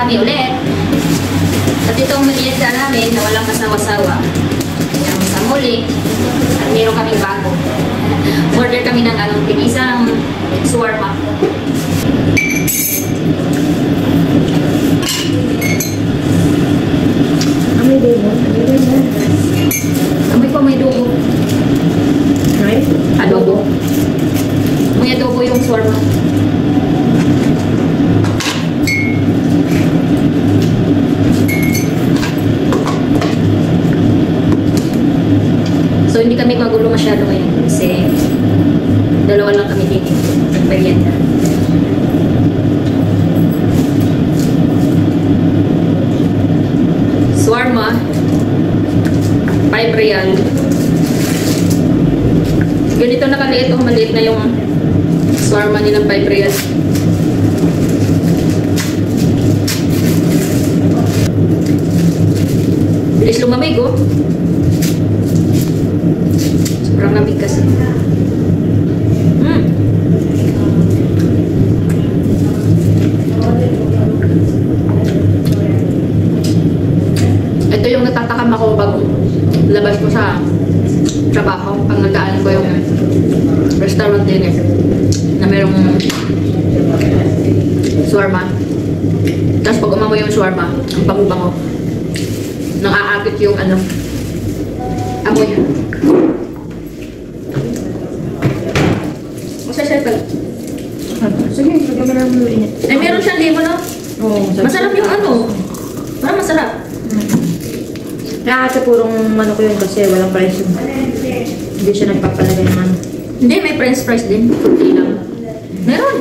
kami ulit. At itong merienda namin na walang kasawa-sawa. Yung sa muli, at meron kaming bago. Order kami ng isang shawarma. Amoy din mo? Amoy pa may dugo. Ay? Adobo. May adobo yung shawarma. So, hindi kami magulo masyado ngayon kasi dalawa lang kami dito. Nagmerienda. Shawarma. 5 real. Ganito na kaliit o maliit na yung shawarma nilang 5 real. Bilis lumamig oh. Sobrang lamig kasi. Ito yung natatakam ako pag labas ko sa trabaho. Pag nagdaan ko yung restaurant din na merong shawarma. Tapos pag umamoy yung shawarma, ang bango-bango. Nang aakit yung amoy. Masasarap ka. Sige, lagyan mo lang yung init. Eh, meron siyang lemon, no? Oo. Masarap yung Parang masarap. Kaya ate purong manok yun kasi walang price yun. Hindi siya nagpapalagay ng ano. Hindi, may french fries din. Kunti lang. Meron.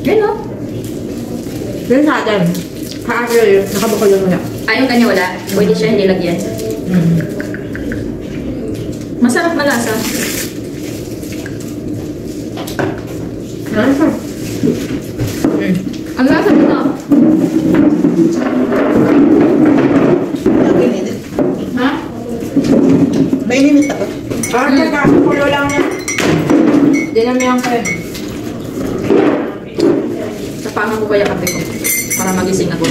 Yan, no? Yun sa atin. Kaagro yun. Nakabukol yung wala. Yung kanya wala. Pwede siya hindi lagyan. Masarap malasa. Ano? Ang lasa nito. Ha? Mainit ako. Kulo lang yan. Hindi namin yung kayo. Tapangan ko kaya kape ko. Para magising ako.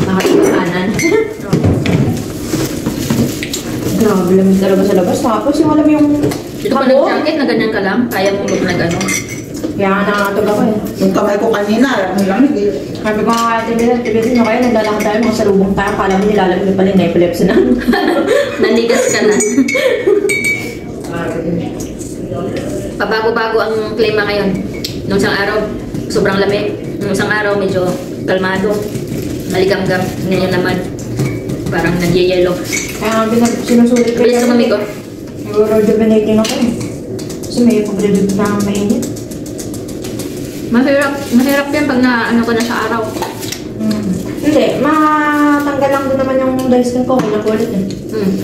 Nakalimutan. Grabe lamig talaga sa labas. Tapos yung alam yung... Dito ka nag-jacket na ganyan ka lang. Kaya mong nag-ano. Kaya nga nakakatog ako eh. Yung kamay ko kanina, ang lamig eh. Sabi ko nga tibisin nyo kayo, naglalakad tayo, mga salubong tayo, kala mo nilalamig pala yung epilepsy na. Naligas ka na. Pabago-bago ang klima ngayon. Nung isang araw, sobrang lamig. Nung isang araw, medyo kalmado. Maligam-gam. Ngayon naman, parang nagyayelo. Kaya nga sinusulit ko Bilis tumamig ko. Rejuvenating ako eh. Kasi may pag-rejuvenate na mainit. Mahirap yan pag na ka na sa araw. Hindi, matanggal lang din naman yung dry skin ko. Kaya nakulit eh.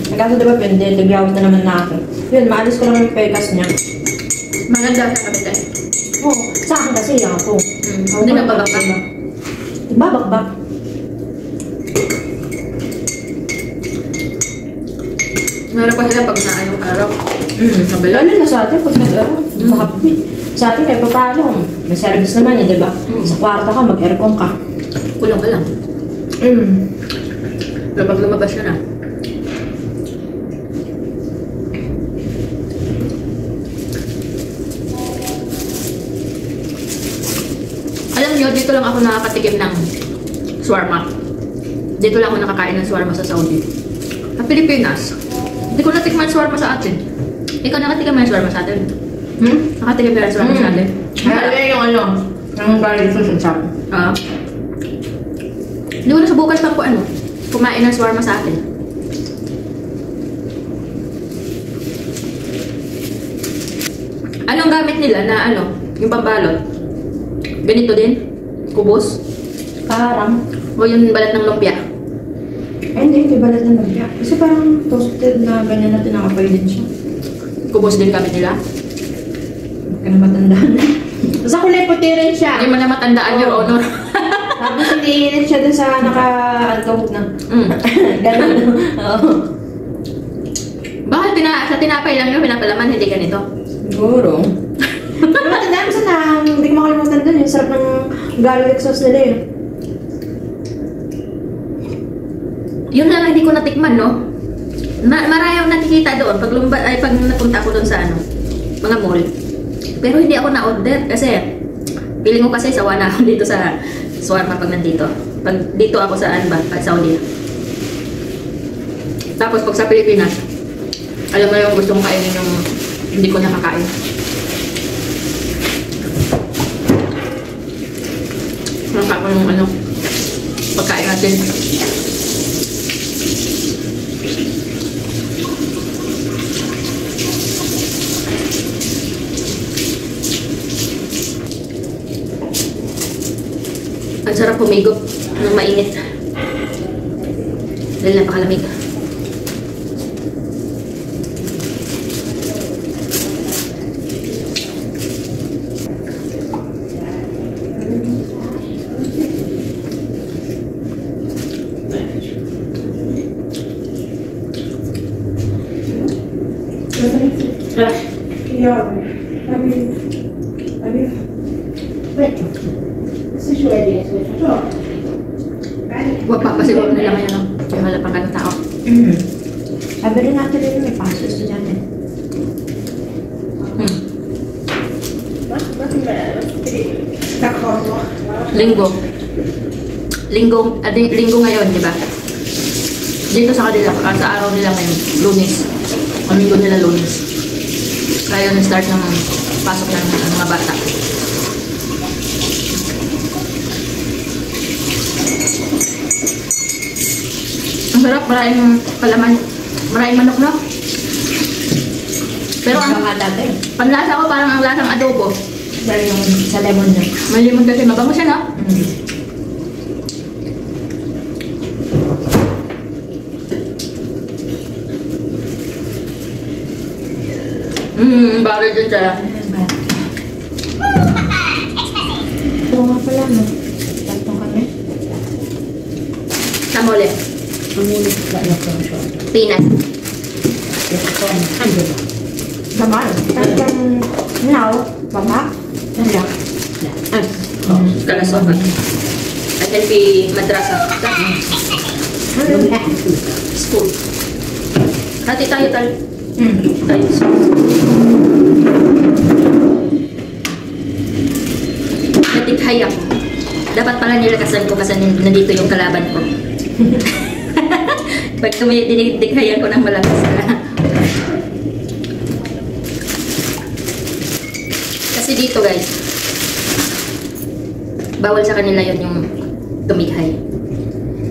Nagkaso diba pwede, nagyawat na naman na ako. Yun, maalis ko lang yung pekas niya. Maganda sa kapit eh. Oo, sa akin kasi yan ako. Hindi na babakbak. Babakbak. Meron pa sila pag naayong araw. Kabila. Lalo na sa atin, pag nag-araw, makapit. Sa atin, kahit pa paano, may service naman yun, diba? Sa kwarto ka, mag-aircon ka. Kulong ka lang. Kapag lumabas ka na. Alam niyo, dito lang ako nakakatikim ng shawarma. Dito lang ako nakakain ng shawarma sa Saudi. Sa Pilipinas, hindi ko natikman shawarma sa atin. Ikaw nakatikim ng shawarma sa atin? Nakatikim ng shawarma sa atin? Kaya yung yung garlic sauce sa akin. Hindi ko nasubukan pa po kumain ng shawarma sa atin. Anong gamit nila na yung pambalot? Ganito din? Kubos? Parang. O yung balat ng lumpia? Ay, hindi balat ng lumpia. Kasi parang toasted na ganyan na tinakapay din siya. Kubos din gamit nila? Hindi ka na matandaan. Sa kulay puti rin siya. Hindi mo na matandaan your honor. Tapos hindi rin siya dun sa naka-alcohol na. Ganun. Oo. Bakit sa tinapay lang yun, pinapalaman, hindi ganito? Siguro. Pero matandaan mo sana, hindi ko makalimutan dun yung sarap ng garlic sauce nila eh. Yun lang hindi ko natikman, no? Marami akong nakikita doon pag napunta ako doon sa mga mall. Pero hindi ako na-order kasi feeling ko kasi sawa na ako dito sa shawarma pag nandito. Pag dito ako sa Saudi. Tapos pag sa Pilipinas, alam mo yung gusto kong kainin yung hindi ko nakakain. Nakakain yung pagkain natin. Ang sarap humigop ng mainit. Dahil napakalamig. Huwag pa kasi huwag nila ngayon, no? Yung wala pang ganun tao. Sabi rin natin rin may paso estudyante. Linggo. Linggo ngayon, di ba? Dito sa kanila, sa araw nila ngayon, Lunes. Ang linggo nila Lunes. Kaya na-start ng pasok ng mga bata. Ang sarap, maraming palaman, maraming manok, no? Pero ang panlasa ko parang ang lasang adobo. Dahil yung sa lemon niya. May limon kasi mabango siya, no? Bagay dyan siya. Ito nga pala, no? Tatlong kami. Tamole. Pinas. Gamal. Tatlong now, baba. Nalak. Kalasokan. At then madrasa. School. Hati tayo tayo. Tayo. Natikhay ako. Dapat pala nilakasan ko kasi nandito yung kalaban ko. Pag dinighayan ko ng malakas na. Kasi dito guys, bawal sa kanila yun yung tumighay.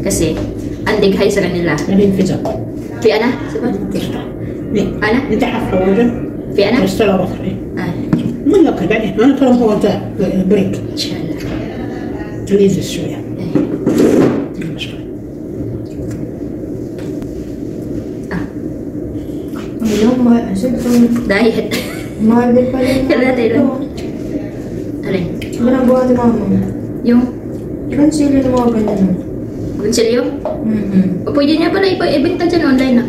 Kasi, ang dighay sa kanila. Fi ana? Ana? انت عارفه وجه Fi ana? اشتغل رفعي Ah, من لك بعدين انا ترى هو بريك inshallah. تليز شويه Eh, مشكله ah, Ayun, diet. mahal din pala yung Kailan natin ito. lang? Alin? Ginagawa ni mama. Yung Concealer ng mga ganyan. konsilyo? O pwede niya pala ibenta dyan online na.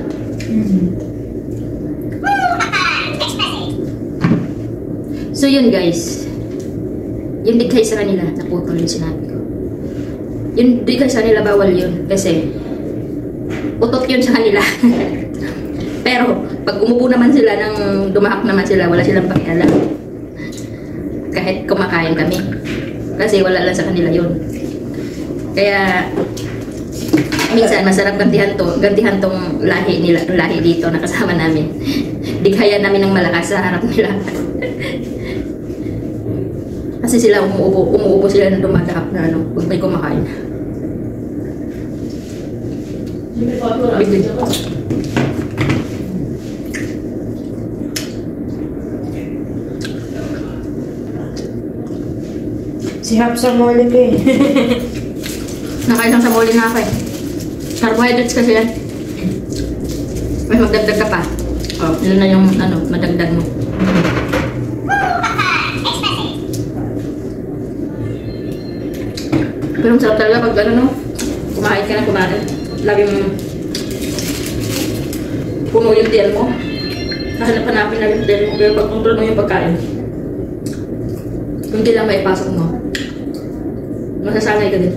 So yun guys, yung dighay sa kanila, naputol yung sinabi ko. Yung dighay sa kanila, bawal yun. Kasi, utot yun sa kanila. Pero, pag umupo naman sila, nang dumahak naman sila, wala silang pakialam. Kahit kumakain kami. Kasi wala lang sa kanila yun. Kaya, minsan masarap gantihan tong lahi nila, lahi dito na kasama namin. Dighayan namin ng malakas sa harap nila. Kasi sila umuupo sila na dumadahap na pag may kumakain. Biglig. Si Hapsa Molik eh. Nakain lang sa muli na ako eh. Carbohydrates kasi yan. May magdagdag ka pa. Oh, yun na yung madagdag mo. Pero ang sarap talaga pag kumain ka na kumain. Laging puno yung tiyan mo. Hanapin na yung tiyan mo. Pero pag kontrol mo yung pagkain, hindi lang maipasok mo. Masasanay ka din.